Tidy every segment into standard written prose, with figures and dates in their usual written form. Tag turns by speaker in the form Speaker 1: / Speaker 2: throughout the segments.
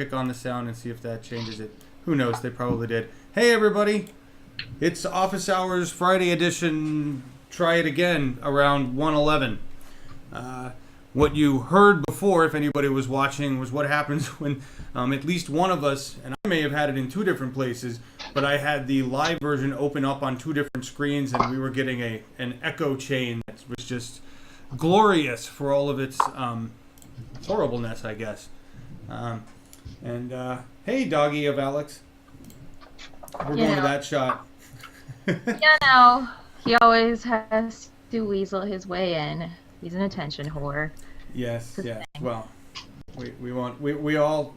Speaker 1: kick on the sound and see if that changes it. Who knows? They probably did. Hey, everybody. It's Office Hours Friday edition. Try it again around 1:11. What you heard before, if anybody was watching, was what happens when at least one of us, and I may have had it in two different places, but I had the live version open up on two different screens, and we were getting an echo chain that was just glorious for all of its horribleness, I guess. Hey, doggy of Alex. We're going to that shot.
Speaker 2: No, he always has to weasel his way in. He's an attention whore.
Speaker 1: Yes. Well, we all.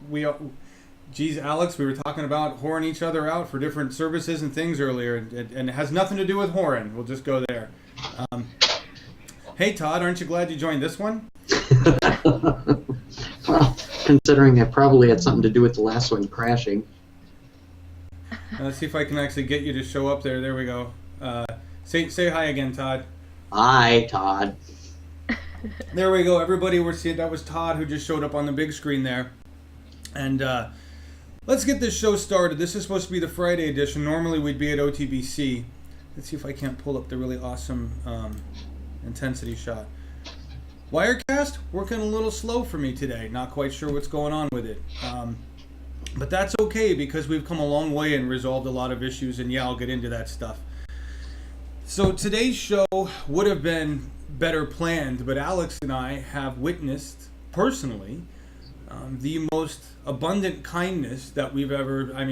Speaker 1: Geez, Alex, we were talking about whoring each other out for different services and things earlier, and it has nothing to do with whoring. We'll just go there. Hey, Todd, aren't you glad you joined this one?
Speaker 3: Well, considering it probably had something to do with the last one crashing.
Speaker 1: Let's see if I can actually get you to show up there. There we go. Say hi again, Todd.
Speaker 3: Hi, Todd.
Speaker 1: There we go. Everybody, we're seeing that was Todd who just showed up on the big screen there. And let's get this show started. This is supposed to be the Friday edition. Normally we'd be at OTBC. Let's see if I can't pull up the really awesome intensity shot. Wirecast, working a little slow for me today. Not quite sure what's going on with it. But that's okay because we've come a long way and resolved a lot of issues. And yeah, I'll get into that stuff. So today's show would have been better planned, but Alex and I have witnessed personally the most abundant kindness that we've ever, I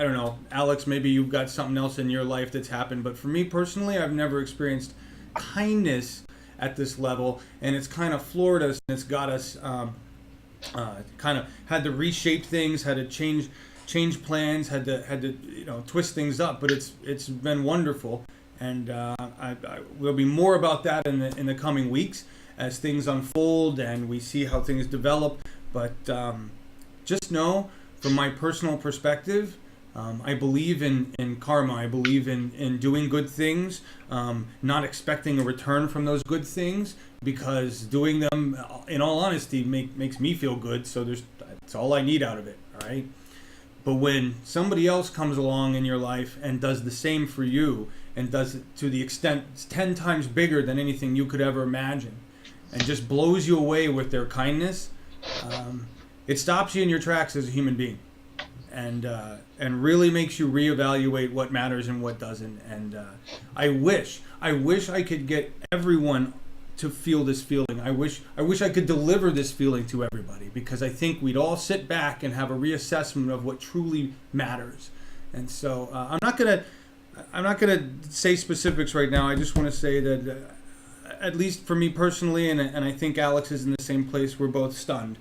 Speaker 1: don't know, Alex, maybe you've got something else in your life that's happened, but for me personally, I've never experienced kindness at this level, and it's kind of floored us, and it's got us kind of had to reshape things, had to change plans, had to twist things up, but it's been wonderful. And there'll be more about that in the coming weeks as things unfold and we see how things develop. But just know, from my personal perspective, I believe in karma. I believe in doing good things, not expecting a return from those good things, because doing them, in all honesty, makes me feel good. So that's all I need out of it. All right. But when somebody else comes along in your life and does the same for you, and does it to the extent it's 10 times bigger than anything you could ever imagine, and just blows you away with their kindness, it stops you in your tracks as a human being, and really makes you reevaluate what matters and what doesn't. And I wish I could get everyone to feel this feeling. I wish I could deliver this feeling to everybody, because I think we'd all sit back and have a reassessment of what truly matters. And so I'm not gonna say specifics right now. I just want to say that at least for me personally, and I think Alex is in the same place, we're both stunned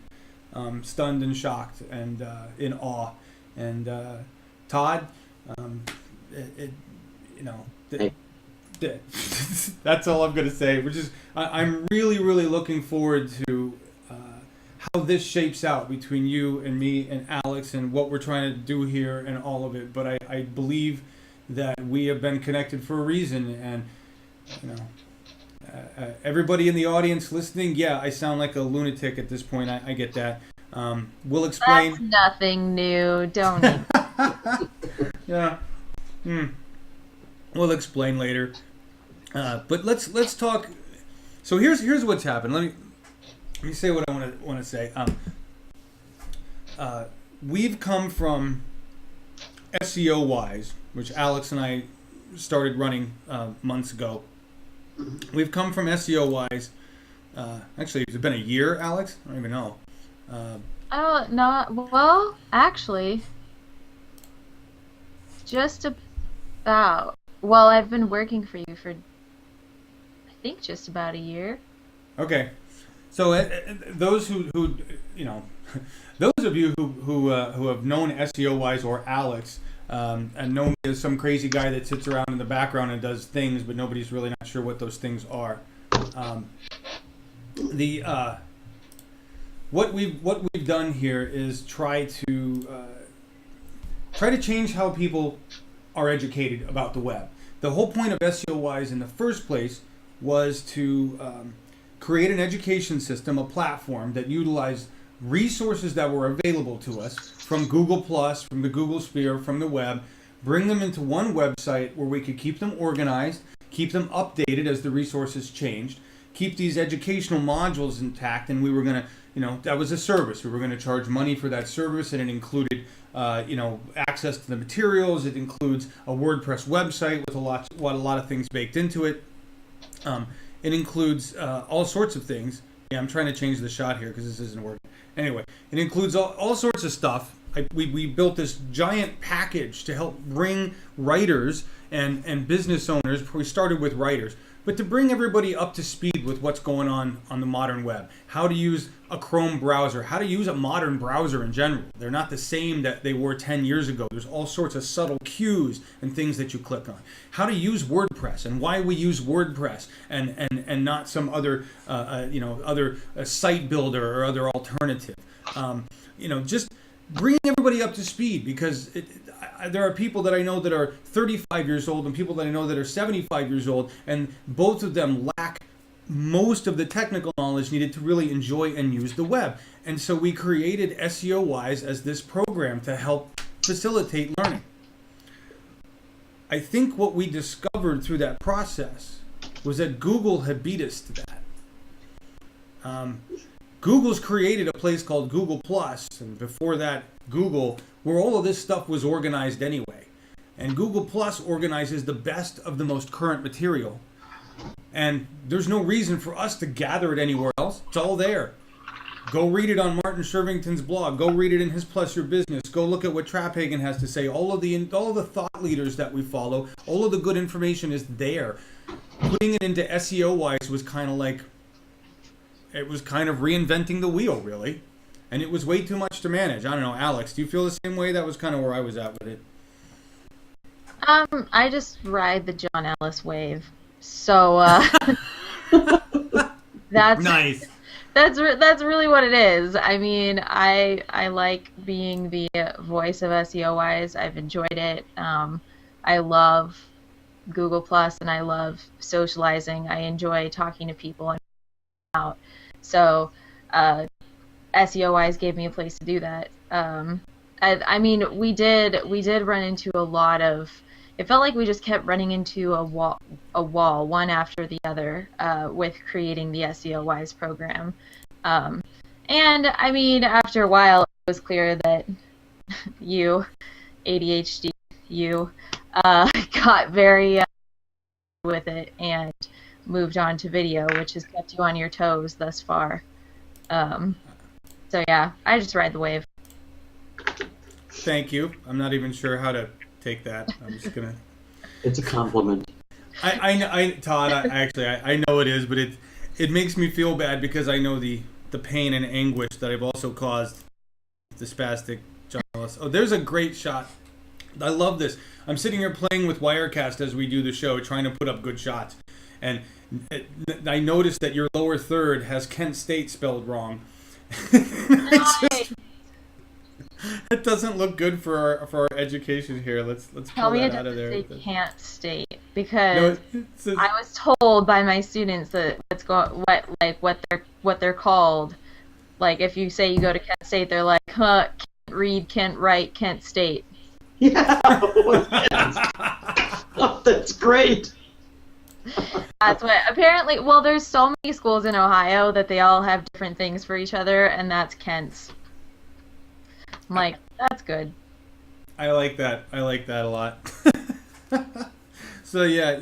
Speaker 1: and shocked and in awe. And Todd, that's all I'm gonna say. I'm really looking forward to how this shapes out between you and me and Alex and what we're trying to do here and all of it. But I believe that we have been connected for a reason, and everybody in the audience listening, yeah, I sound like a lunatic at this point. I get that. We'll explain.
Speaker 2: That's nothing new, don't you?
Speaker 1: Yeah. We'll explain later. But let's talk. So here's what's happened. Let me say what I want to say. We've come from SEOWiSE, which Alex and I started running months ago. We've come from SEOWiSE. Actually, has it been a year, Alex? I don't even know.
Speaker 2: Oh, no. Well, actually, just about. Well, I've been working for you for, I think, just about a year.
Speaker 1: Okay. So those who those of you who have known SEOWiSE or Alex, and know me as some crazy guy that sits around in the background and does things, but nobody's really not sure what those things are. What we've done here is try to change how people are educated about the web. The whole point of SEOWiSE in the first place was to create an education system, a platform that utilized resources that were available to us from Google Plus, from the Google Sphere, from the web, bring them into one website where we could keep them organized, keep them updated as the resources changed, keep these educational modules intact, and we were going to, that was a service. We were going to charge money for that service, and it included, access to the materials. It includes a WordPress website with a lot of things baked into it. It includes all sorts of things. Yeah, I'm trying to change the shot here because this isn't working. Anyway, it includes all sorts of stuff. We built this giant package to help bring writers and business owners. We started with writers, but to bring everybody up to speed with what's going on the modern web, how to use a Chrome browser, how to use a modern browser in general. They're not the same that they were 10 years ago. There's all sorts of subtle cues and things that you click on. How to use WordPress and why we use WordPress and not some other other site builder or other alternative. Just bringing everybody up to speed, because there are people that I know that are 35 years old and people that I know that are 75 years old, and both of them lack most of the technical knowledge needed to really enjoy and use the web. And so we created SEOWiSE as this program to help facilitate learning. I think what we discovered through that process was that Google had beat us to that. Google's created a place called Google Plus, and before that, Google, where all of this stuff was organized anyway. And Google Plus organizes the best of the most current material. And there's no reason for us to gather it anywhere else. It's all there. Go read it on Martin Shervington's blog. Go read it in his Plus Your Business. Go look at what Traphagen has to say. All of the thought leaders that we follow, all of the good information is there. Putting it into SEOWiSE was kind of like, it was kind of reinventing the wheel, really. And it was way too much to manage. I don't know, Alex, do you feel the same way? That was kind of where I was at with it.
Speaker 2: I just ride the John Ellis wave. So that's
Speaker 1: nice.
Speaker 2: That's really what it is. I mean, I like being the voice of SEOWiSE. I've enjoyed it. I love Google Plus and I love socializing. I enjoy talking to people and out. So SEOWiSE gave me a place to do that. I mean, we did run into a lot of. It felt like we just kept running into a wall, one after the other, with creating the SEOWiSE program. And I mean, after a while, it was clear that you, ADHD, got very with it and moved on to video, which has kept you on your toes thus far. So yeah, I just ride the wave.
Speaker 1: Thank you. I'm not even sure how to take that. I'm just gonna.
Speaker 3: It's a compliment.
Speaker 1: Todd. I know it is, but it makes me feel bad because I know the pain and anguish that I've also caused the spastic John Ellis. Oh, there's a great shot. I love this. I'm sitting here playing with Wirecast as we do the show, trying to put up good shots, and I noticed that your lower third has Kent State spelled wrong. It doesn't look good for our education here. Let's
Speaker 2: tell
Speaker 1: pull
Speaker 2: me
Speaker 1: that out of there.
Speaker 2: Say Kent State, because I was told by my students that what they're called. Like if you say you go to Kent State, they're like, huh, Kent read, Kent write, Kent State.
Speaker 3: Yeah, oh, that's great.
Speaker 2: That's what apparently. Well, there's so many schools in Ohio that they all have different things for each other, and that's Kent's. I'm like, that's good.
Speaker 1: I like that. I like that a lot. So yeah.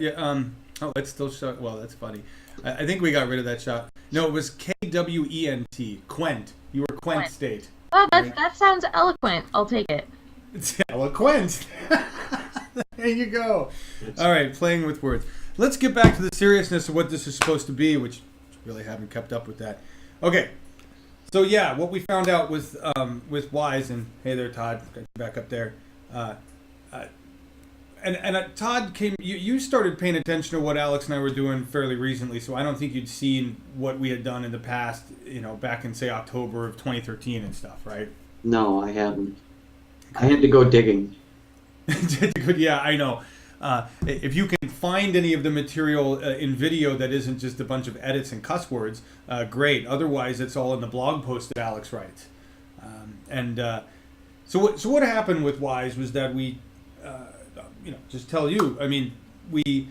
Speaker 1: Oh, it's still shot. Well, that's funny. I think we got rid of that shot. No, it was KWENT. Quent. You were Quent State.
Speaker 2: Oh, that sounds eloquent. I'll take it.
Speaker 1: It's eloquent. There you go. All right, playing with words. Let's get back to the seriousness of what this is supposed to be, which really haven't kept up with that. Okay. So yeah, what we found out with WISE, and hey there, Todd, got you back up there. Todd came. You started paying attention to what Alex and I were doing fairly recently, so I don't think you'd seen what we had done in the past. Back in say October of 2013 and stuff, right?
Speaker 3: No, I hadn't. I had to go digging.
Speaker 1: Yeah, I know. If you can find any of the material in video that isn't just a bunch of edits and cuss words, great. Otherwise, it's all in the blog post that Alex writes. So what happened with Wise was that we, just tell you, I mean, we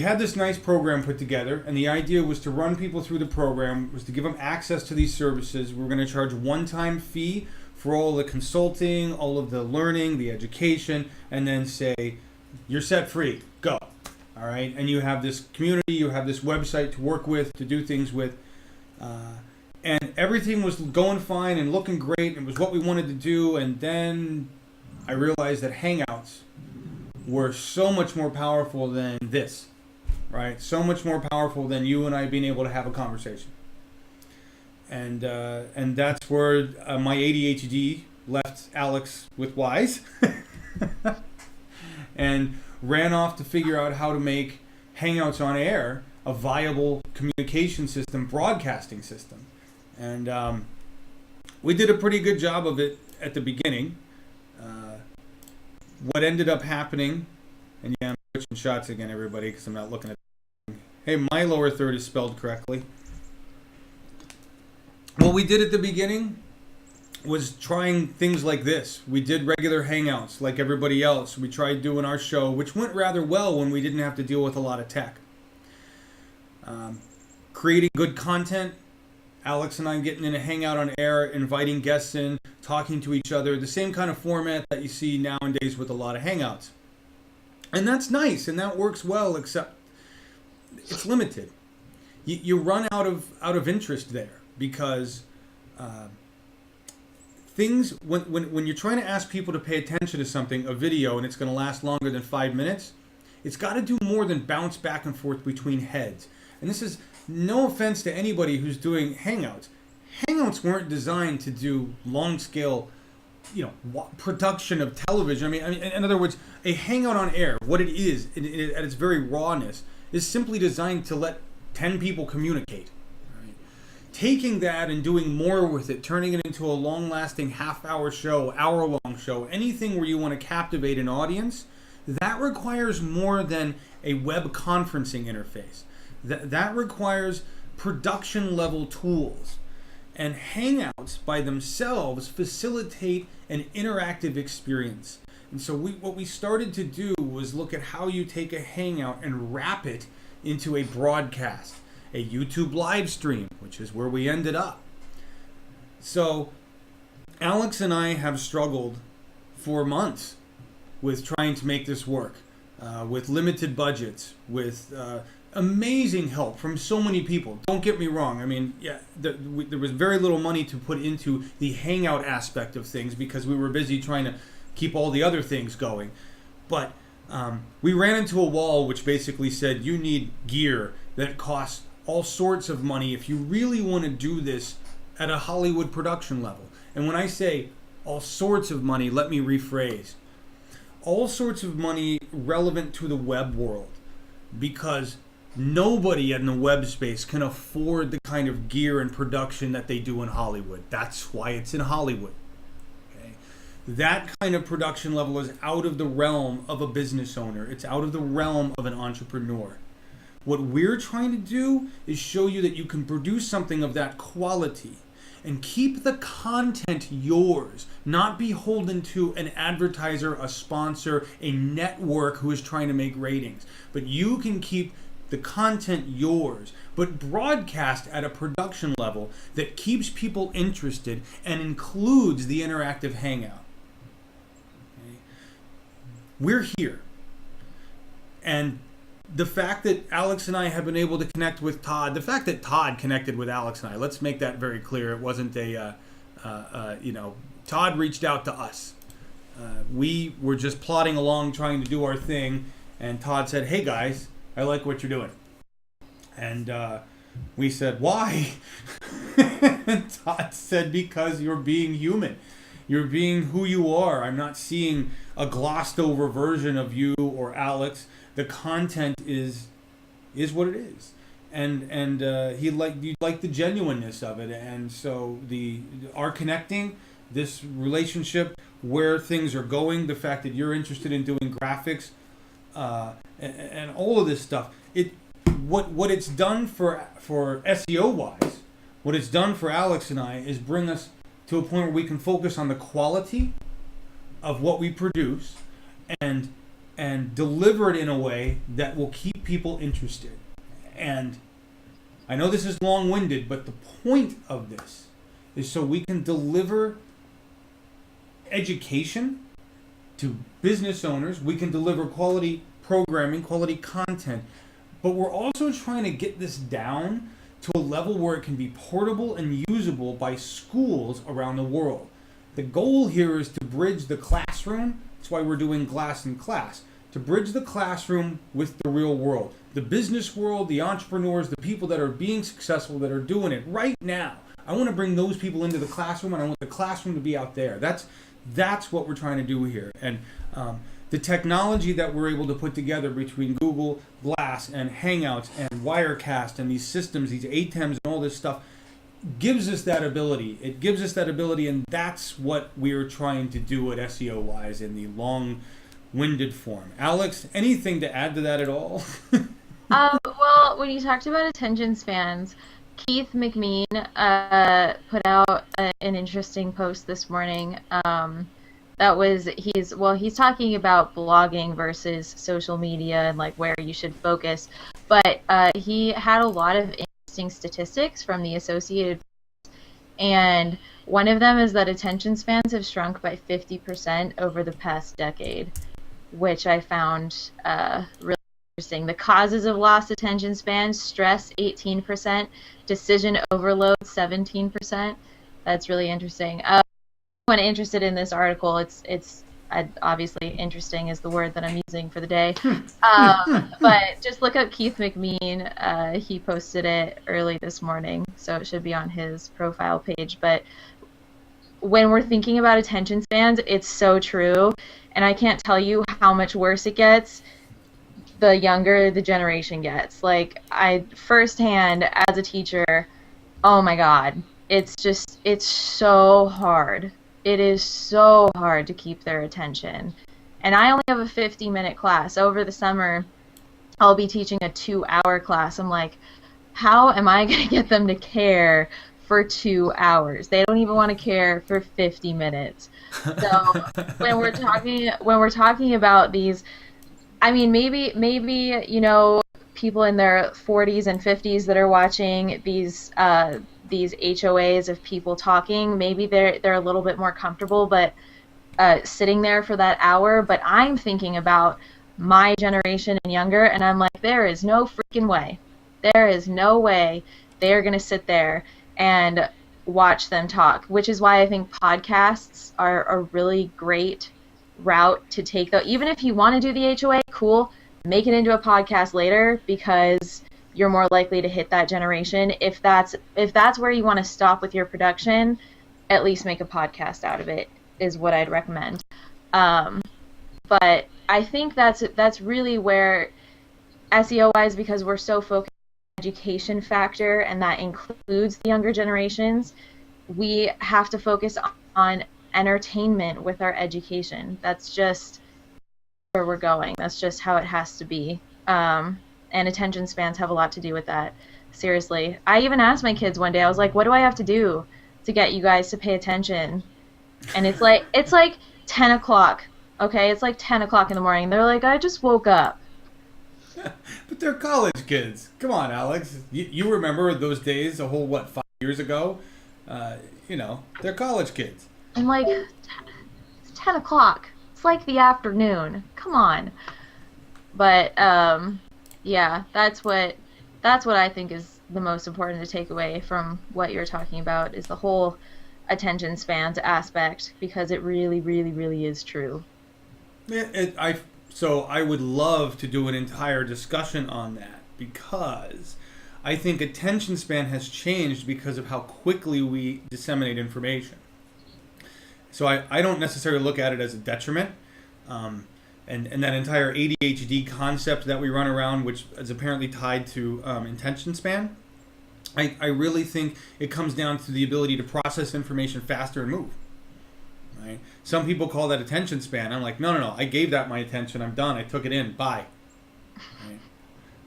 Speaker 1: had this nice program put together, and the idea was to run people through the program, was to give them access to these services. We're going to charge one-time fee for all the consulting, all of the learning, the education, and then say, you're set free, go. All right, and you have this community, you have this website to work with, to do things with, and everything was going fine and looking great. It was what we wanted to do, and then I realized that Hangouts were so much more powerful than this, right? So much more powerful than you and I being able to have a conversation. And that's where my ADHD left Alex with Wise and ran off to figure out how to make Hangouts on Air a viable communication system, broadcasting system. And we did a pretty good job of it at the beginning. What ended up happening, and yeah, I'm switching shots again, everybody, because I'm not looking at it. Hey, my lower third is spelled correctly. What we did at the beginning was trying things like this. We did regular Hangouts like everybody else. We tried doing our show, which went rather well when we didn't have to deal with a lot of tech. Creating good content. Alex and I getting in a Hangout on Air, inviting guests in, talking to each other, the same kind of format that you see nowadays with a lot of Hangouts. And that's nice, and that works well, except it's limited. You run out of interest there, because things, when you're trying to ask people to pay attention to something, a video, and it's going to last longer than 5 minutes, it's got to do more than bounce back and forth between heads. And this is no offense to anybody who's doing Hangouts. Hangouts weren't designed to do long-scale, production of television. I mean, in other words, a Hangout on Air, what it is, at its very rawness, is simply designed to let 10 people communicate. Right? Taking that and doing more with it, turning it into a long-lasting half-hour show, hour-long show, anything where you want to captivate an audience, that requires more than a web conferencing interface. That requires production-level tools. And Hangouts by themselves facilitate an interactive experience. And so what we started to do was look at how you take a Hangout and wrap it into a broadcast, a YouTube live stream, which is where we ended up. So Alex and I have struggled for months with trying to make this work, with limited budgets, with amazing help from so many people. Don't get me wrong. I mean, yeah, there was very little money to put into the Hangout aspect of things because we were busy trying to keep all the other things going. But we ran into a wall which basically said you need gear that costs all sorts of money if you really want to do this at a Hollywood production level. And when I say all sorts of money, let me rephrase. All sorts of money relevant to the web world, because nobody in the web space can afford the kind of gear and production that they do in Hollywood. That's why it's in Hollywood. Okay? That kind of production level is out of the realm of a business owner. It's out of the realm of an entrepreneur. What we're trying to do is show you that you can produce something of that quality and keep the content yours, not beholden to an advertiser, a sponsor, a network who is trying to make ratings. But you can keep the content yours, but broadcast at a production level that keeps people interested and includes the interactive Hangout. Okay? We're here. And the fact that Alex and I have been able to connect with Todd, the fact that Todd connected with Alex and I, let's make that very clear. It wasn't Todd reached out to us. We were just plodding along trying to do our thing, and Todd said, "Hey guys, I like what you're doing." And we said, "Why?" And Todd said, "Because you're being human. You're being who you are. I'm not seeing a glossed over version of you or Alex. The content is what it is." And you like the genuineness of it. And so our connecting, this relationship, where things are going, the fact that you're interested in doing graphics, and all of this stuff. What it's done for SEOWiSE, what it's done for Alex and I is bring us to a point where we can focus on the quality of what we produce and deliver it in a way that will keep people interested. And I know this is long-winded, but the point of this is so we can deliver education to business owners, we can deliver quality programming, quality content, but we're also trying to get this down to a level where it can be portable and usable by schools around the world. The goal here is to bridge the classroom. That's why we're doing Glass in Class, to bridge the classroom with the real world. The business world, the entrepreneurs, the people that are being successful, that are doing it right now. I want to bring those people into the classroom, and I want the classroom to be out there. That's what we're trying to do here. And the technology that we're able to put together between Google Glass and Hangouts and Wirecast and these systems, these ATEMs and all this stuff, gives us that ability. It gives us that ability, and that's what we're trying to do at SEOWiSE in the long-winded form. Alex, anything to add to that at all?
Speaker 2: Well, when you talked about attention spans, Keith McMean put out an interesting post this morning. He's talking about blogging versus social media and like where you should focus, but he had a lot of interesting statistics from the Associated Press, and one of them is that attention spans have shrunk by 50% over the past decade, which I found really interesting. The causes of lost attention spans: stress 18%, decision overload 17%. That's really interesting. When interested in this article, it's obviously interesting is the word that I'm using for the day. But just look up Keith McMean. He posted it early this morning, so it should be on his profile page. But when we're thinking about attention spans, it's so true, and I can't tell you how much worse it gets the younger the generation gets. Like, I firsthand as a teacher, oh my God, it's so hard. It is so hard to keep their attention. And I only have a 50-minute class. Over the summer, I'll be teaching a 2-hour class. I'm like, how am I going to get them to care for 2 hours? They don't even want to care for 50 minutes. So when we're talking about these, I mean, maybe people in their 40s and 50s that are watching these HOAs of people talking, maybe they're a little bit more comfortable, but sitting there for that hour. But I'm thinking about my generation and younger, and I'm like, there is no freaking way. There is no way they're going to sit there and watch them talk, which is why I think podcasts are a really great route to take, though. Even if you want to do the HOA, cool, make it into a podcast later, because you're more likely to hit that generation. If that's where you want to stop with your production, at least make a podcast out of it, is what I'd recommend. But I think that's really where SEOWiSE, because we're so focused on the education factor, and that includes the younger generations, we have to focus on entertainment with our education. That's just where we're going. That's just how it has to be. And attention spans have a lot to do with that. Seriously. I even asked my kids one day, I was like, what do I have to do to get you guys to pay attention? And it's like 10 o'clock. Okay, it's like 10 o'clock in the morning. They're like, I just woke up.
Speaker 1: But they're college kids. Come on, Alex. You remember those days, a whole, 5 years ago? They're college kids.
Speaker 2: I'm like, it's 10 o'clock. It's like the afternoon. Come on. But, yeah, that's what I think is the most important to take away from what you're talking about, is the whole attention spans aspect, because it really, really, really is true.
Speaker 1: So I would love to do an entire discussion on that, because I think attention span has changed because of how quickly we disseminate information. So I don't necessarily look at it as a detriment. And that entire ADHD concept that we run around, which is apparently tied to attention span, I really think it comes down to the ability to process information faster and move. right? Some people call that attention span. I'm like, no, I gave that my attention. I'm done. I took it in. Bye. Right?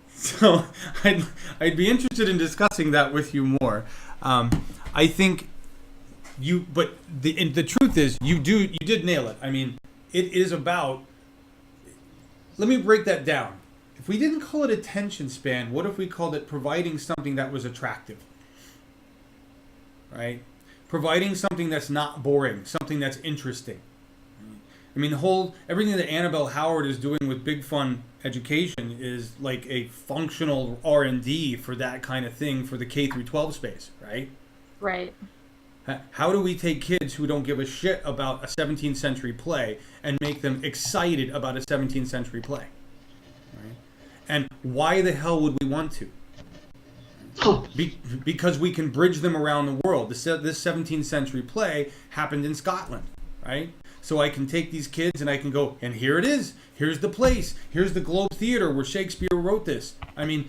Speaker 1: So I'd be interested in discussing that with you more. I think but the truth is, you did nail it. I mean, it is about. Let me break that down. If we didn't call it attention span, what if we called it providing something that was attractive? Right? Providing something that's not boring, something that's interesting. I mean, everything that Annabelle Howard is doing with Big Fun Education is like a functional R&D for that kind of thing for the K through 12 space, right?
Speaker 2: Right.
Speaker 1: How do we take kids who don't give a shit about a 17th century play and make them excited about a 17th century play? Right? And why the hell would we want to? Because we can bridge them around the world. This 17th century play happened in Scotland, right? So I can take these kids and I can go, and here it is. Here's the place. Here's the Globe Theater where Shakespeare wrote this. I mean,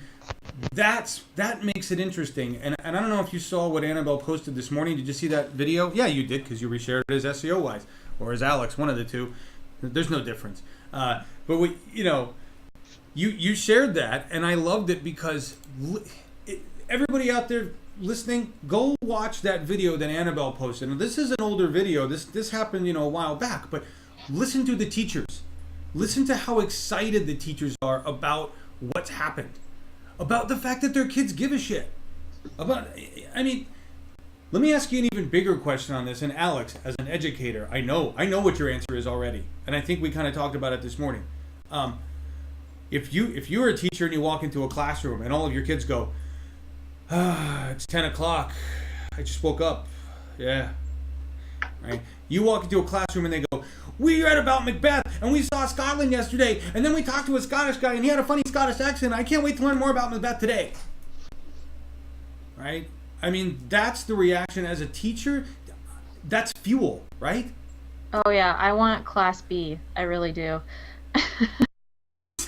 Speaker 1: that makes it interesting. And I don't know if you saw what Annabelle posted this morning. Did you see that video? Yeah, you did, because you reshared it as SEOWiSE or as Alex, one of the two. There's no difference. But you shared that, and I loved it because everybody out there listening, go watch that video that Annabelle posted. Now, this is an older video. This happened, a while back. But listen to the teachers. Listen to how excited the teachers are about what's happened. About the fact that their kids give a shit. Let me ask you an even bigger question on this. And Alex, as an educator, I know what your answer is already. And I think we kind of talked about it this morning. If you're a teacher and you walk into a classroom and all of your kids go, it's 10 o'clock. I just woke up. Yeah. Right? You walk into a classroom and they go, we read about Macbeth and we saw Scotland yesterday and then we talked to a Scottish guy and he had a funny Scottish accent. I can't wait to learn more about Macbeth today. Right? I mean, that's the reaction as a teacher. That's fuel, right?
Speaker 2: Oh yeah, I want class B. I really do.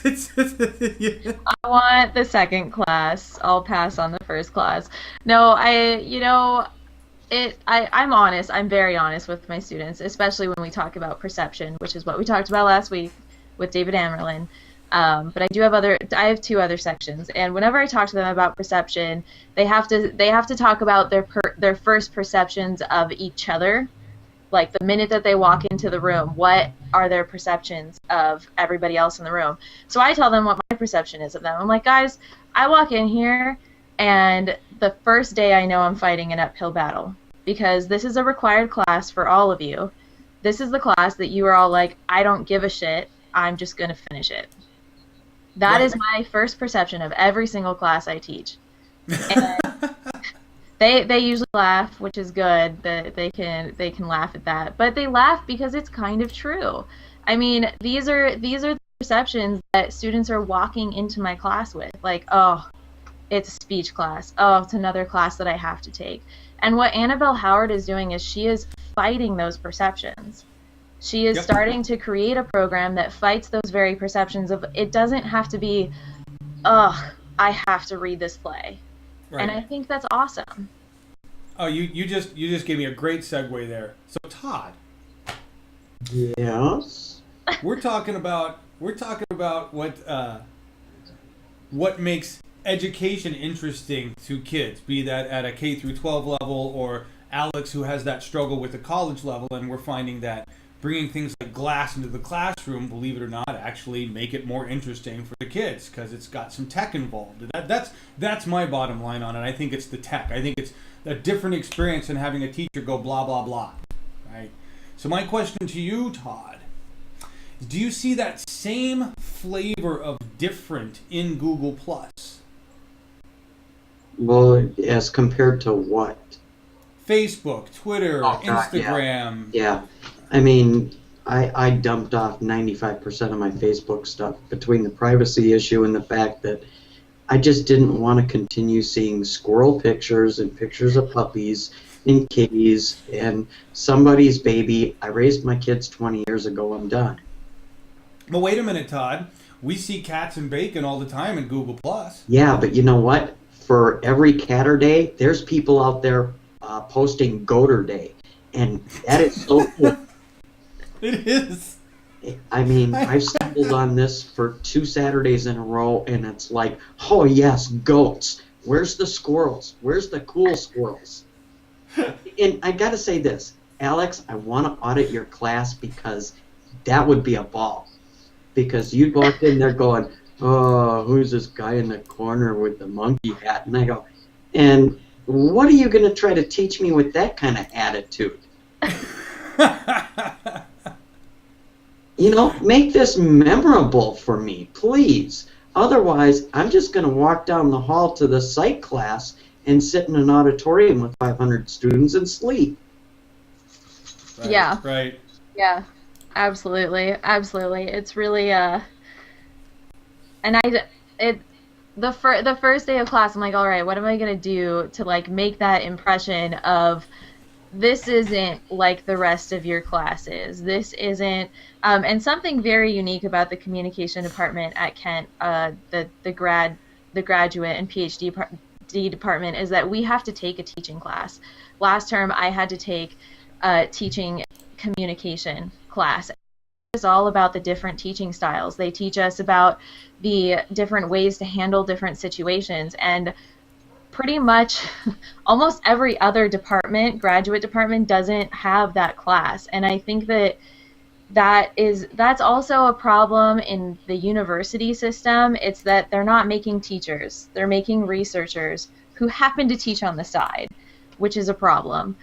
Speaker 1: Yeah.
Speaker 2: I want the second class. I'll pass on the first class. No, I'm honest. I'm very honest with my students, especially when we talk about perception, which is what we talked about last week with David Amerlin. But I have two other sections, and whenever I talk to them about perception, they have to talk about their first perceptions of each other. Like the minute that they walk into the room, what are their perceptions of everybody else in the room? So I tell them what my perception is of them. I'm like, guys, I walk in here and the first day I know I'm fighting an uphill battle because this is a required class for all of you. This is the class that you are all like, I don't give a shit. I'm just going to finish it. That is my first perception of every single class I teach. And They usually laugh, which is good. That they can laugh at that, but they laugh because it's kind of true. I mean, these are the perceptions that students are walking into my class with. Like, oh, it's a speech class. Oh, it's another class that I have to take. And what Annabelle Howard is doing is she is fighting those perceptions. She is starting to create a program that fights those very perceptions of it doesn't have to be, I have to read this play. Right. And I think that's awesome.
Speaker 1: Oh, you just gave me a great segue there. So Todd.
Speaker 3: Yes.
Speaker 1: We're talking about what makes education interesting to kids, be that at a K through 12 level or Alex who has that struggle with the college level, and we're finding that bringing things like glass into the classroom, believe it or not, actually make it more interesting for the kids because it's got some tech involved. That's my bottom line on it. I think it's the tech. I think it's a different experience than having a teacher go blah, blah, blah. Right? So my question to you, Todd, is do you see that same flavor of different in Google+?
Speaker 3: Well, as compared to what?
Speaker 1: Facebook, Twitter, Instagram.
Speaker 3: Yeah. I mean, I dumped off 95% of my Facebook stuff between the privacy issue and the fact that I just didn't want to continue seeing squirrel pictures and pictures of puppies and kitties and somebody's baby. I raised my kids 20 years ago. I'm done.
Speaker 1: But wait a minute, Todd. We see cats and bacon all the time in Google+.
Speaker 3: Yeah, but you know what? For every Catter Day, there's people out there posting Goater Day. And that is so cool.
Speaker 1: It is.
Speaker 3: I mean, I've stumbled on this for 2 Saturdays in a row, and it's like, oh yes, goats. Where's the squirrels? Where's the cool squirrels? And I gotta say this, Alex, I want to audit your class because that would be a ball. Because you'd walk in there going, oh, who's this guy in the corner with the monkey hat? And I go, and what are you going to try to teach me with that kind of attitude? You know, make this memorable for me, please. Otherwise, I'm just going to walk down the hall to the psych class and sit in an auditorium with 500 students and sleep.
Speaker 1: Right,
Speaker 2: Yeah.
Speaker 1: Right.
Speaker 2: Yeah. Absolutely. Absolutely. It's really and the first day of class, I'm like, all right, what am I going to do to like make that impression of this isn't like the rest of your classes. This isn't, and something very unique about the communication department at Kent, the graduate and PhD department is that we have to take a teaching class. Last term, I had to take a teaching communication class. It's all about the different teaching styles. They teach us about the different ways to handle different situations, and pretty much almost every other department, graduate department, doesn't have that class. And I think that's also a problem in the university system. It's that they're not making teachers, they're making researchers who happen to teach on the side, which is a problem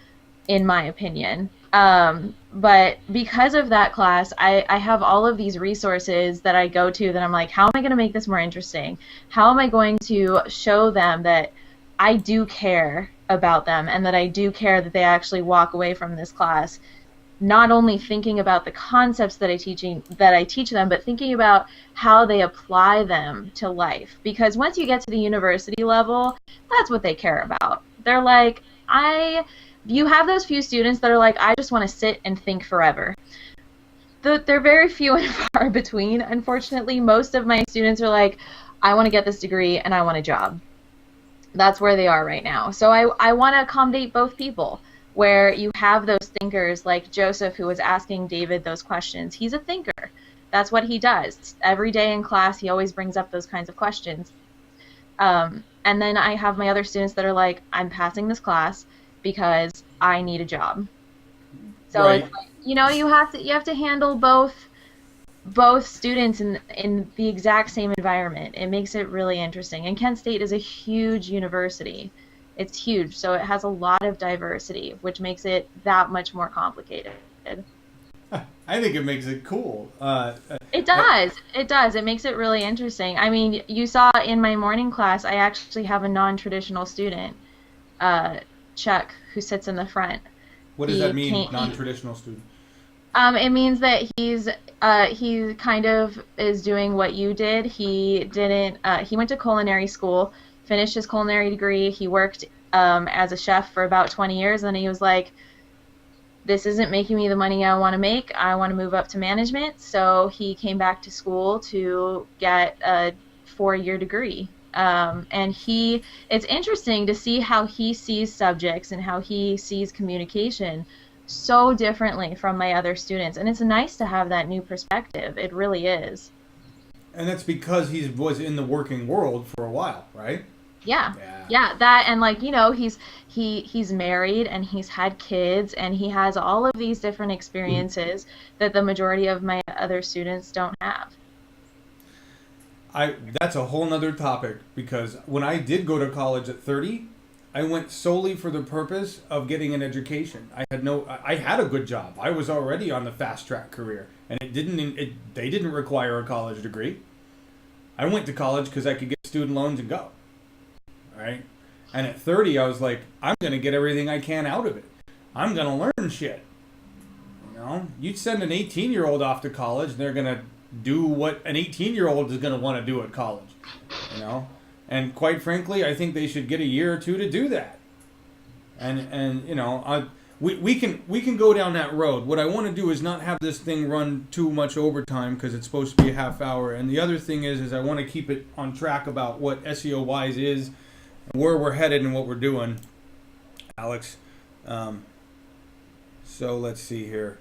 Speaker 2: in my opinion. But because of that class, I have all of these resources that I go to that I'm like, how am I going to make this more interesting? How am I going to show them that I do care about them and that I do care that they actually walk away from this class not only thinking about the concepts that I teach them, but thinking about how they apply them to life. Because once you get to the university level, that's what they care about. They're like, you have those few students that are like, I just want to sit and think forever. They're very few and far between, unfortunately. Most of my students are like, I want to get this degree and I want a job. That's where they are right now. So I want to accommodate both people, where you have those thinkers like Joseph, who was asking David those questions. He's a thinker. That's what he does. Every day in class, he always brings up those kinds of questions. And then I have my other students that are like, I'm passing this class because I need a job. So
Speaker 1: Right.
Speaker 2: It's like, you know, you have to handle both students in the exact same environment. It makes it really interesting. And Kent State is a huge university. It's huge, so it has a lot of diversity, which makes it that much more complicated.
Speaker 1: I think it makes it cool.
Speaker 2: It does. It does. It makes it really interesting. I mean, you saw in my morning class, I actually have a non-traditional student, Chuck, who sits in the front.
Speaker 1: What does that mean, non-traditional student?
Speaker 2: It means that he kind of is doing what you did. He went to culinary school, finished his culinary degree. He worked as a chef for about 20 years, and he was like, this isn't making me the money I want to make. I want to move up to management. So he came back to school to get a 4-year degree. And it's interesting to see how he sees subjects and how he sees communication so differently from my other students. And it's nice to have that new perspective. It really is.
Speaker 1: And that's because he was in the working world for a while, right?
Speaker 2: Yeah. That, and like, you know, he's married and he's had kids and he has all of these different experiences that the majority of my other students don't have.
Speaker 1: That's a whole nother topic, because when I did go to college at 30, I went solely for the purpose of getting an education. I had a good job. I was already on the fast track career, and they didn't require a college degree. I went to college because I could get student loans and go. Right? And at 30, I was like, I'm going to get everything I can out of it. I'm going to learn shit. You know, you'd send an 18-year-old off to college, and they're going to do what an 18-year-old is going to want to do at college. You know? And quite frankly, I think they should get a year or two to do that. And you know, we can go down that road. What I want to do is not have this thing run too much overtime, because it's supposed to be a half hour. And the other thing is I want to keep it on track about what SEOWiSE is, where we're headed, and what we're doing, Alex. So let's see here.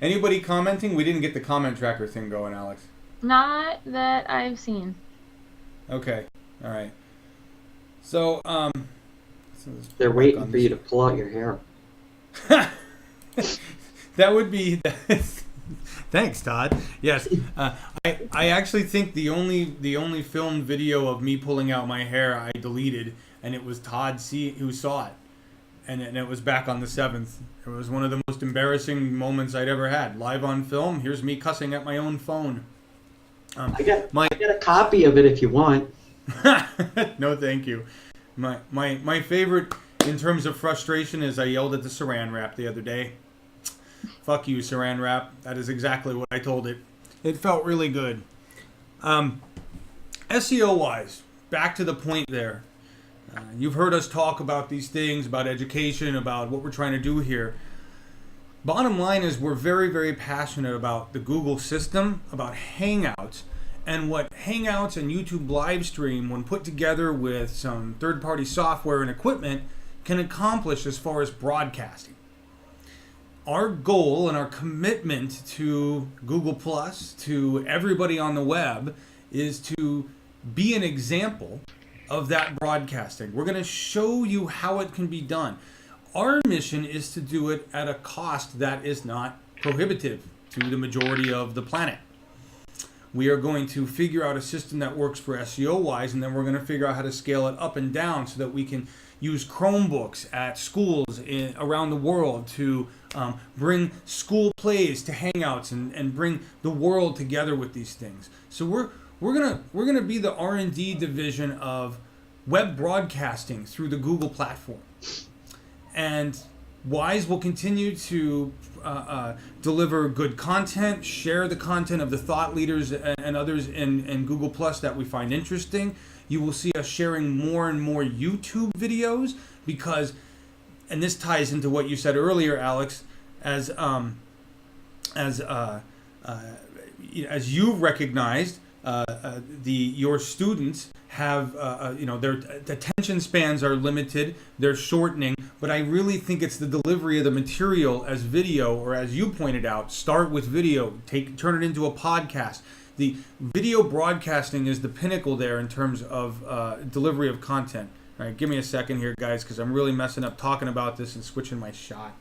Speaker 1: Anybody commenting? We didn't get the comment tracker thing going, Alex.
Speaker 2: Not that I've seen.
Speaker 1: Okay. All right. So,
Speaker 3: They're waiting for you to pull out your hair.
Speaker 1: That would be. Thanks, Todd. Yes, I actually think the only filmed video of me pulling out my hair I deleted, and it was Todd who saw it, and it was back on the 7th. It was one of the most embarrassing moments I'd ever had, live on film. Here's me cussing at my own phone.
Speaker 3: I got a copy of it if you want.
Speaker 1: No, thank you. My favorite in terms of frustration is I yelled at the Saran wrap the other day. Fuck you, Saran wrap. That is exactly what I told it. It felt really good. SEO-wise, back to the point there. You've heard us talk about these things, about education, about what we're trying to do here. Bottom line is we're very, very passionate about the Google system, about Hangouts, and what Hangouts and YouTube live stream, when put together with some third-party software and equipment, can accomplish as far as broadcasting. Our goal and our commitment to Google Plus, to everybody on the web, is to be an example of that broadcasting. We're going to show you how it can be done. Our mission is to do it at a cost that is not prohibitive to the majority of the planet. We are going to figure out a system that works for SEO-wise, and then we're going to figure out how to scale it up and down so that we can use Chromebooks at schools around the world to bring school plays to Hangouts and bring the world together with these things. So we're gonna be the R&D division of web broadcasting through the Google platform, and WISE will continue to deliver good content, share the content of the thought leaders and others in Google Plus that we find interesting. You will see us sharing more and more YouTube videos because, and this ties into what you said earlier, Alex, as you've recognized, your students have their attention spans are limited, they're shortening, but I really think it's the delivery of the material as video, or as you pointed out, start with video, turn it into a podcast. The video broadcasting is the pinnacle there in terms of delivery of content. All right, give me a second here, guys, because I'm really messing up talking about this and switching my shot.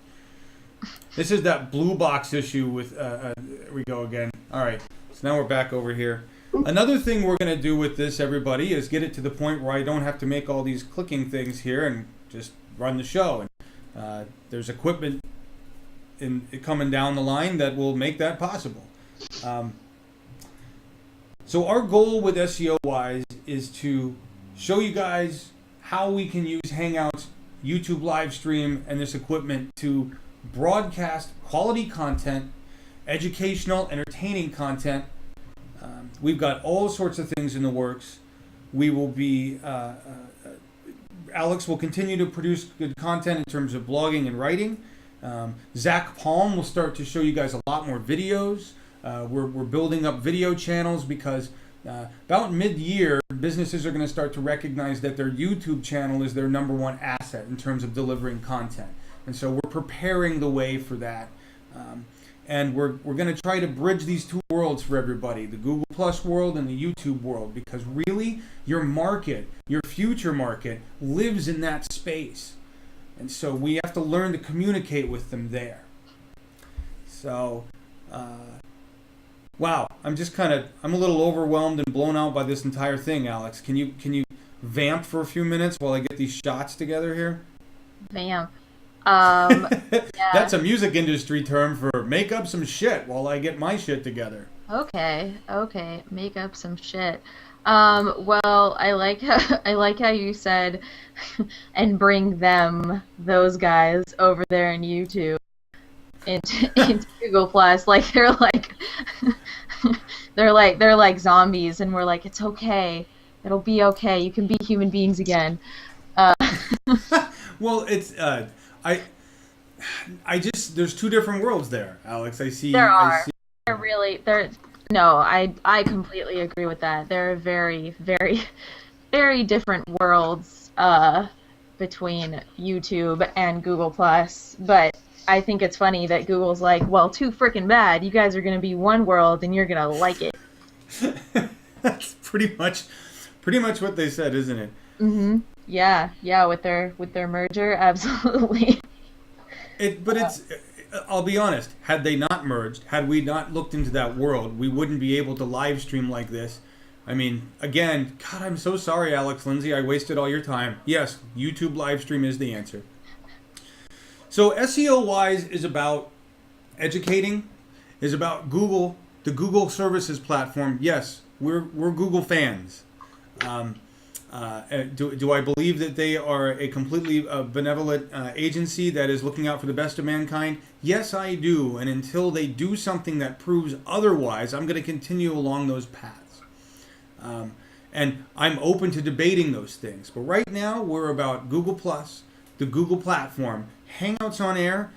Speaker 1: This is that blue box issue with, here we go again. All right, so now we're back over here. Another thing we're going to do with this, everybody, is get it to the point where I don't have to make all these clicking things here and just run the show. And there's equipment coming down the line that will make that possible. So our goal with SEO-wise is to show you guys how we can use Hangouts, YouTube live stream, and this equipment to broadcast quality content, educational, entertaining content. We've got all sorts of things in the works. We will be, Alex will continue to produce good content in terms of blogging and writing. Zach Palm will start to show you guys a lot more videos. We're building up video channels because about mid-year, businesses are going to start to recognize that their YouTube channel is their number one asset in terms of delivering content. And so we're preparing the way for that. And we're going to try to bridge these two worlds for everybody, the Google Plus world and the YouTube world, because really your market, your future market, lives in that space. And so we have to learn to communicate with them there. So, wow, I'm a little overwhelmed and blown out by this entire thing, Alex. Can you vamp for a few minutes while I get these shots together here?
Speaker 2: Vamp. Yeah.
Speaker 1: That's a music industry term for make up some shit while I get my shit together.
Speaker 2: Okay, make up some shit. Well, I like how you said, and bring those guys over there in YouTube into Google Plus. Like they're like zombies, and we're like, it's okay, it'll be okay. You can be human beings again.
Speaker 1: Well, it's I just there's two different worlds there, Alex. I see.
Speaker 2: No, I completely agree with that. There are very, very, very different worlds between YouTube and Google Plus, but I think it's funny that Google's like, well, too freaking bad. You guys are going to be one world and you're going to like it.
Speaker 1: That's pretty much what they said, isn't it?
Speaker 2: Mm-hmm. Yeah, with their merger, absolutely.
Speaker 1: I'll be honest, had they not merged, had we not looked into that world, we wouldn't be able to live stream like this. I mean, again, God, I'm so sorry, Alex Lindsay, I wasted all your time. Yes, YouTube live stream is the answer. So SEOWiSE is about educating, is about Google, the Google Services platform. Yes, we're Google fans. Do I believe that they are a completely benevolent agency that is looking out for the best of mankind? Yes, I do. And until they do something that proves otherwise, I'm going to continue along those paths. And I'm open to debating those things. But right now, we're about Google Plus, the Google platform, Hangouts on air,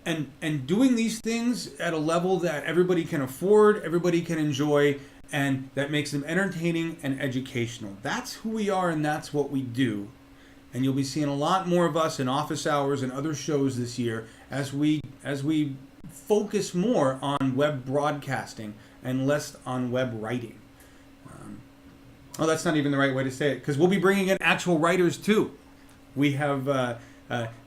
Speaker 1: and doing these things at a level that everybody can afford, everybody can enjoy, and that makes them entertaining and educational. That's who we are, and that's what we do. And you'll be seeing a lot more of us in office hours and other shows this year as we focus more on web broadcasting and less on web writing. Oh, that's not even the right way to say it, because we'll be bringing in actual writers too. We have,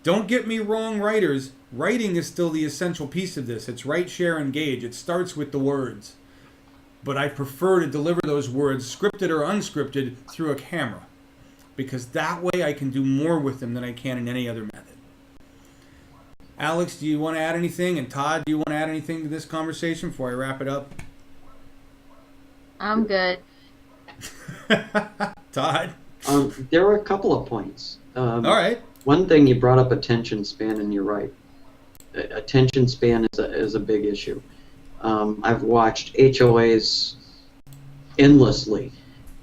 Speaker 1: don't get me wrong, writers. Writing is still the essential piece of this. It's write, share, engage. It starts with the words. But I prefer to deliver those words, scripted or unscripted, through a camera. Because that way I can do more with them than I can in any other method. Alex, do you want to add anything? And Todd, do you want to add anything to this conversation before I wrap it up?
Speaker 2: I'm good.
Speaker 1: Todd?
Speaker 3: There were a couple of points.
Speaker 1: All right.
Speaker 3: One thing, you brought up attention span, and you're right. Attention span is a big issue. I've watched HOAs endlessly,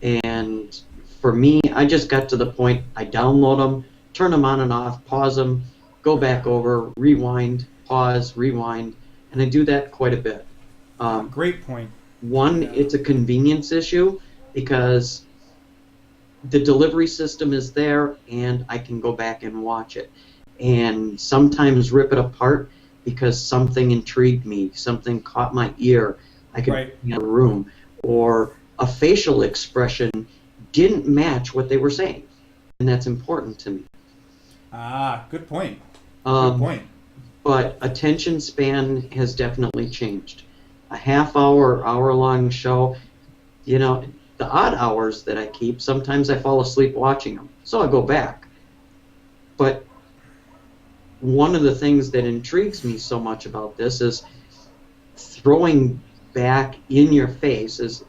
Speaker 3: and for me, I just got to the point, I download them, turn them on and off, pause them, go back over, rewind, pause, rewind, and I do that quite a bit.
Speaker 1: Great point.
Speaker 3: One, it's a convenience issue because the delivery system is there and I can go back and watch it. And sometimes rip it apart because something intrigued me, something caught my ear, I could be in a room, or a facial expression didn't match what they were saying. And that's important to me.
Speaker 1: Ah, good point. Good point.
Speaker 3: But attention span has definitely changed. A half hour, hour-long show, you know, the odd hours that I keep, sometimes I fall asleep watching them. So I go back. But one of the things that intrigues me so much about this is throwing back in your face, is,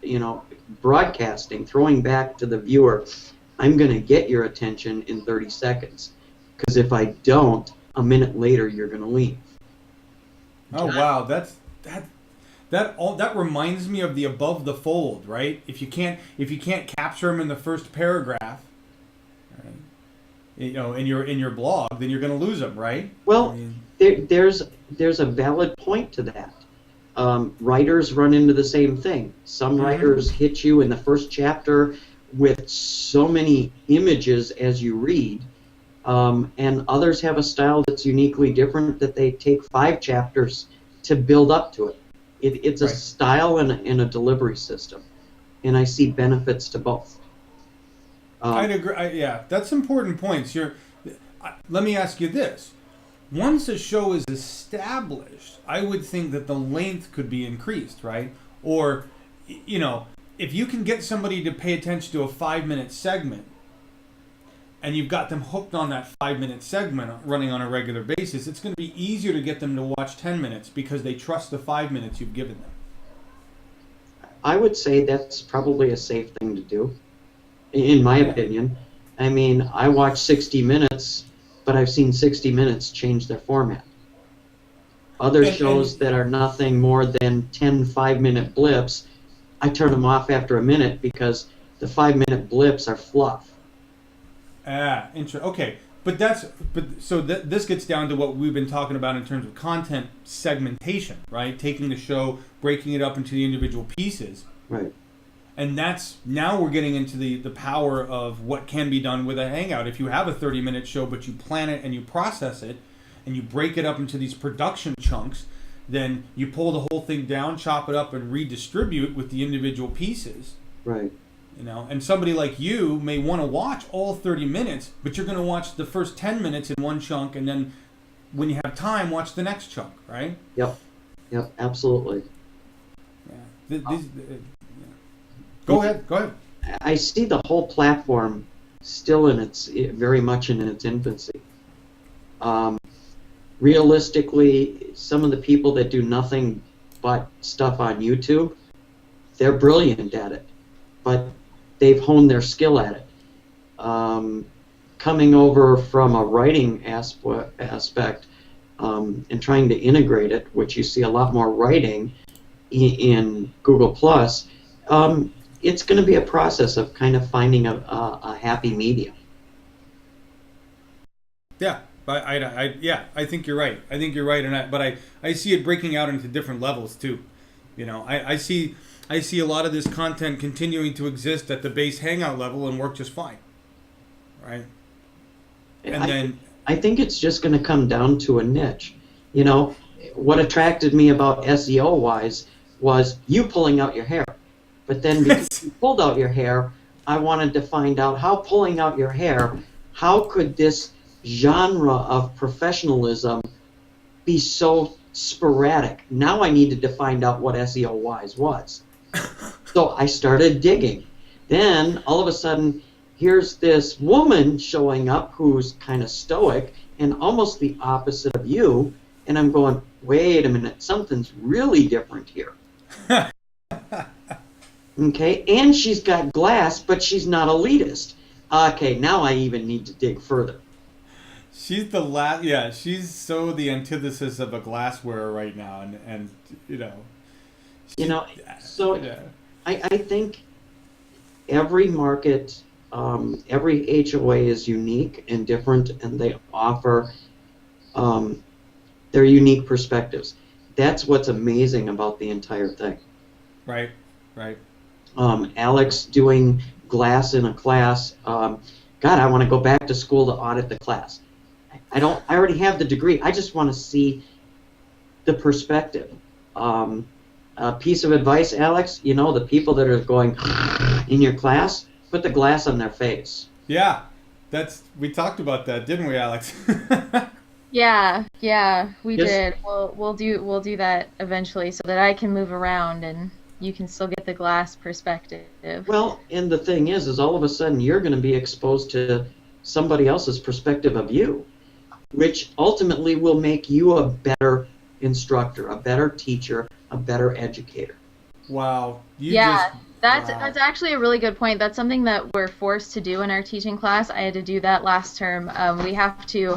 Speaker 3: you know, broadcasting, throwing back to the viewer, I'm going to get your attention in 30 seconds. Because if I don't, a minute later, you're going to leave.
Speaker 1: Oh, wow. That reminds me of the above the fold, right? If you can't capture them in the first paragraph, right, you know, in your blog, then you're going to lose them, right?
Speaker 3: Well, there's a valid point to that. Writers run into the same thing. Some writers hit you in the first chapter with so many images as you read, and others have a style that's uniquely different that they take 5 chapters to build up to it. It's a style and a delivery system, and I see benefits to both.
Speaker 1: I'd agree. Yeah, that's important points. Let me ask you this. Once a show is established, I would think that the length could be increased, right? Or, you know, if you can get somebody to pay attention to a 5-minute segment, and you've got them hooked on that 5-minute segment running on a regular basis, it's going to be easier to get them to watch 10 minutes because they trust the 5 minutes you've given them.
Speaker 3: I would say that's probably a safe thing to do, in my opinion. I mean, I watch 60 minutes, but I've seen 60 minutes change their format. Other shows that are nothing more than 10 5-minute blips, I turn them off after a minute because the 5-minute blips are fluff.
Speaker 1: Okay, so this gets down to what we've been talking about in terms of content segmentation, right? Taking the show, breaking it up into the individual pieces.
Speaker 3: Right.
Speaker 1: And now we're getting into the power of what can be done with a Hangout. If you have a 30-minute show, but you plan it and you process it, and you break it up into these production chunks, then you pull the whole thing down, chop it up, and redistribute with the individual pieces.
Speaker 3: Right.
Speaker 1: And somebody like you may want to watch all 30 minutes, but you're going to watch the first 10 minutes in one chunk, and then when you have time, watch the next chunk, right?
Speaker 3: Yep, absolutely.
Speaker 1: Yeah. Go ahead.
Speaker 3: I see the whole platform still very much in its infancy. Realistically, some of the people that do nothing but stuff on YouTube, they're brilliant at it, but they've honed their skill at it. Coming over from a writing aspect and trying to integrate it, which you see a lot more writing in Google+, it's going to be a process of kind of finding a happy medium.
Speaker 1: Yeah, I think you're right. But I see it breaking out into different levels too. I see a lot of this content continuing to exist at the base Hangout level and work just fine, right? And
Speaker 3: I think it's just going to come down to a niche. What attracted me about SEOWiSE was you pulling out your hair. But then because you pulled out your hair, I wanted to find out how pulling out your hair, how could this genre of professionalism be so sporadic? Now I needed to find out what SEOWiSE was. So I started digging. Then all of a sudden, here's this woman showing up who's kind of stoic and almost the opposite of you. And I'm going, wait a minute, something's really different here. Okay, and she's got glass, but she's not elitist. Okay, now I even need to dig further.
Speaker 1: She's so the antithesis of a glass wearer right now,
Speaker 3: I think every market, every HOA is unique and different, and they offer their unique perspectives. That's what's amazing about the entire thing.
Speaker 1: Right.
Speaker 3: Alex doing glass in a class. God, I want to go back to school to audit the class. I already have the degree. I just want to see the perspective. A piece of advice, Alex, the people that are going in your class, put the glass on their face.
Speaker 1: Yeah, we talked about that, didn't we, Alex?
Speaker 2: Yeah, we did. We'll do that eventually so that I can move around and you can still get the glass perspective.
Speaker 3: Well, and the thing is all of a sudden you're going to be exposed to somebody else's perspective of you, which ultimately will make you a better instructor, a better teacher, a better educator.
Speaker 1: Wow.
Speaker 2: That's actually a really good point. That's something that we're forced to do in our teaching class. I had to do that last term. We have to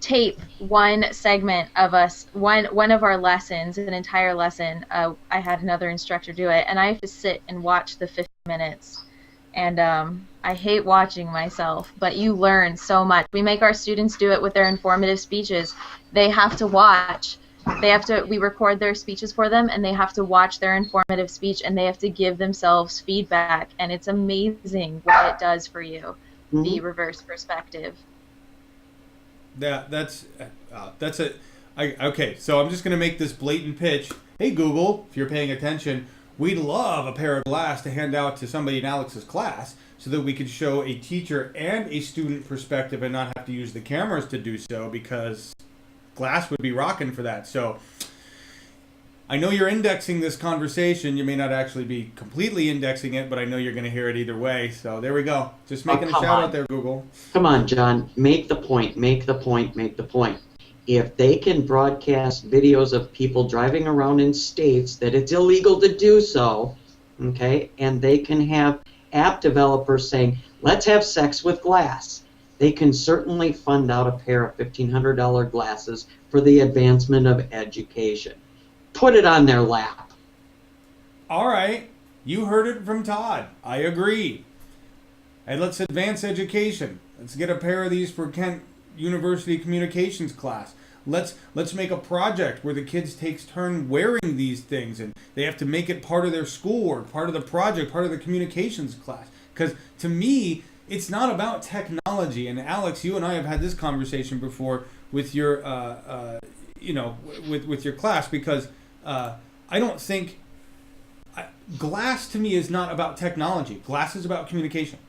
Speaker 2: tape one segment of one of our lessons, an entire lesson. I had another instructor do it, and I have to sit and watch the 50 minutes. And I hate watching myself, but you learn so much. We make our students do it with their informative speeches. They have to watch. We record their speeches for them, and they have to watch their informative speech, and they have to give themselves feedback, and it's amazing what it does for you, the reverse perspective.
Speaker 1: Okay, so I'm just going to make this blatant pitch. Hey, Google, if you're paying attention, we'd love a pair of glass to hand out to somebody in Alex's class so that we could show a teacher and a student perspective and not have to use the cameras to do so, because glass would be rocking for that. So I know you're indexing this conversation. You may not actually be completely indexing it, but I know you're going to hear it either way. So there we go. Just making a shout out there, Google.
Speaker 3: Come on, John. Make the point. If they can broadcast videos of people driving around in states that it's illegal to do so, okay, and they can have app developers saying, let's have sex with glass, they can certainly fund out a pair of $1,500 glasses for the advancement of education. Put it on their lap.
Speaker 1: All right. You heard it from Todd. I agree. And let's advance education. Let's get a pair of these for Kent University communications class. let's make a project where the kids takes turn wearing these things, and they have to make it part of their schoolwork, part of the project, part of the communications class. Because to me, it's not about technology. And Alex, you and I have had this conversation before with your with your class, because I don't think glass to me is not about technology. Glass is about communication.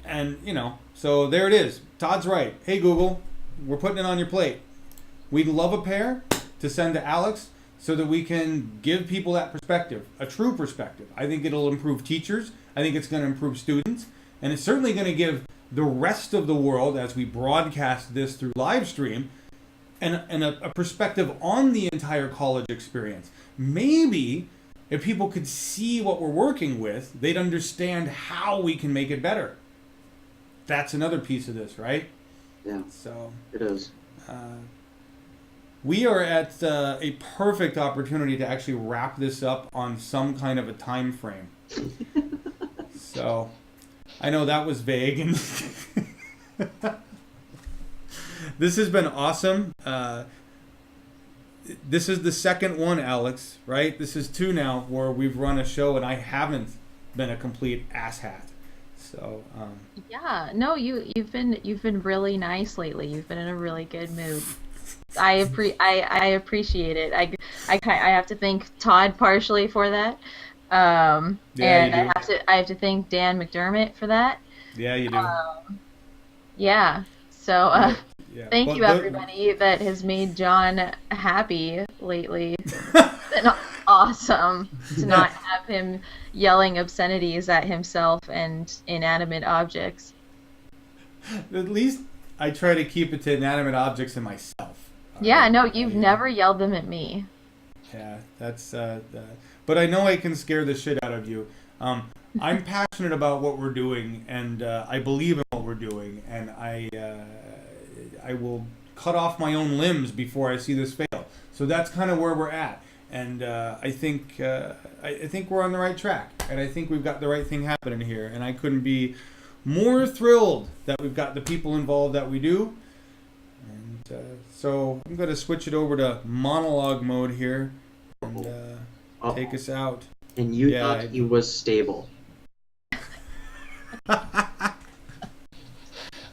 Speaker 1: And, so there it is. Todd's right. Hey, Google, we're putting it on your plate. We'd love a pair to send to Alex so that we can give people that perspective, a true perspective. I think it'll improve teachers. I think it's going to improve students. And it's certainly going to give the rest of the world, as we broadcast this through live stream, and a perspective on the entire college experience. Maybe if people could see what we're working with, they'd understand how we can make it better. That's another piece of this, right?
Speaker 3: Yeah.
Speaker 1: So
Speaker 3: it is.
Speaker 1: We are at a perfect opportunity to actually wrap this up on some kind of a time frame. So I know that was vague, and this has been awesome. This is the second one, Alex, right? This is 2 now where we've run a show and I haven't been a complete asshat. So
Speaker 2: Yeah, no, you've been really nice lately. You've been in a really good mood. I appreciate it. I have to thank Todd partially for that. And I have to thank Dan McDermott for that.
Speaker 1: Yeah, you do.
Speaker 2: Yeah. So
Speaker 1: yeah.
Speaker 2: Thank you, everybody that has made John happy lately. It's been awesome to not have him yelling obscenities at himself and inanimate objects.
Speaker 1: At least I try to keep it to inanimate objects and myself.
Speaker 2: Yeah, no, you've never yelled them at me.
Speaker 1: Yeah, that's... but I know I can scare the shit out of you. I'm passionate about what we're doing, and I believe in what we're doing, and I will cut off my own limbs before I see this fail. So that's kind of where we're at, and I think we're on the right track, and I think we've got the right thing happening here, and I couldn't be more thrilled that we've got the people involved that we do. And so I'm going to switch it over to monologue mode here and take us out.
Speaker 3: And you thought he was stable.
Speaker 1: All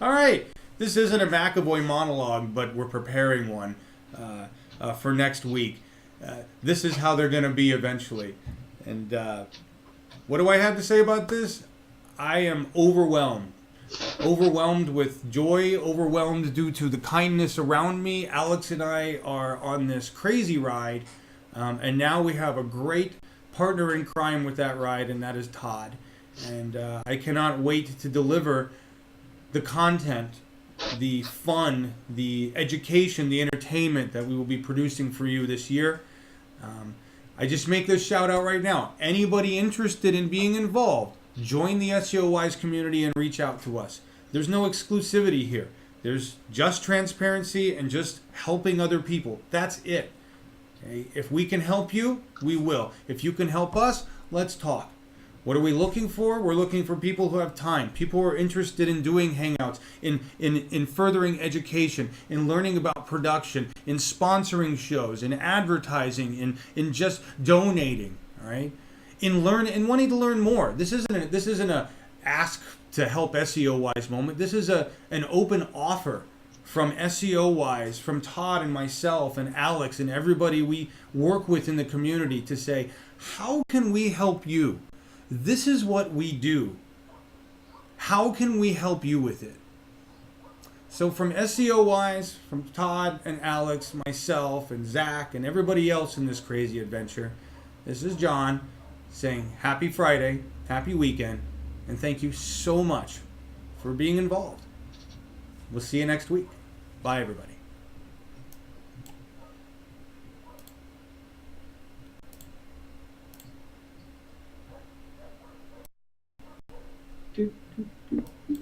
Speaker 1: right. This isn't a McAvoy monologue, but we're preparing one for next week. This is how they're going to be eventually. And what do I have to say about this? I am overwhelmed. Overwhelmed with joy, overwhelmed due to the kindness around me. Alex and I are on this crazy ride, and now we have a great partner in crime with that ride, and that is Todd. And I cannot wait to deliver the content, the fun, the education, the entertainment that we will be producing for you this year. I just make this shout out right now. Anybody interested in being involved, join the SEOWiSE community and reach out to us. There's no exclusivity here. There's just transparency and just helping other people. That's it. Okay? If we can help you, we will. If you can help us, let's talk. What are we looking for? We're looking for people who have time, people who are interested in doing hangouts, in furthering education, in learning about production, in sponsoring shows, in advertising, in just donating, all right? In wanting to learn more. This isn't a ask to help SEOWiSE moment. This is an open offer from SEOWiSE, from Todd and myself and Alex and everybody we work with in the community to say, how can we help you? This is what we do. How can we help you with it? So from SEOWiSE, from Todd and Alex, myself and Zach and everybody else in this crazy adventure, this is John saying happy Friday, happy weekend, and thank you so much for being involved. We'll see you next week. Bye, everybody.
Speaker 3: Do, do, do, do.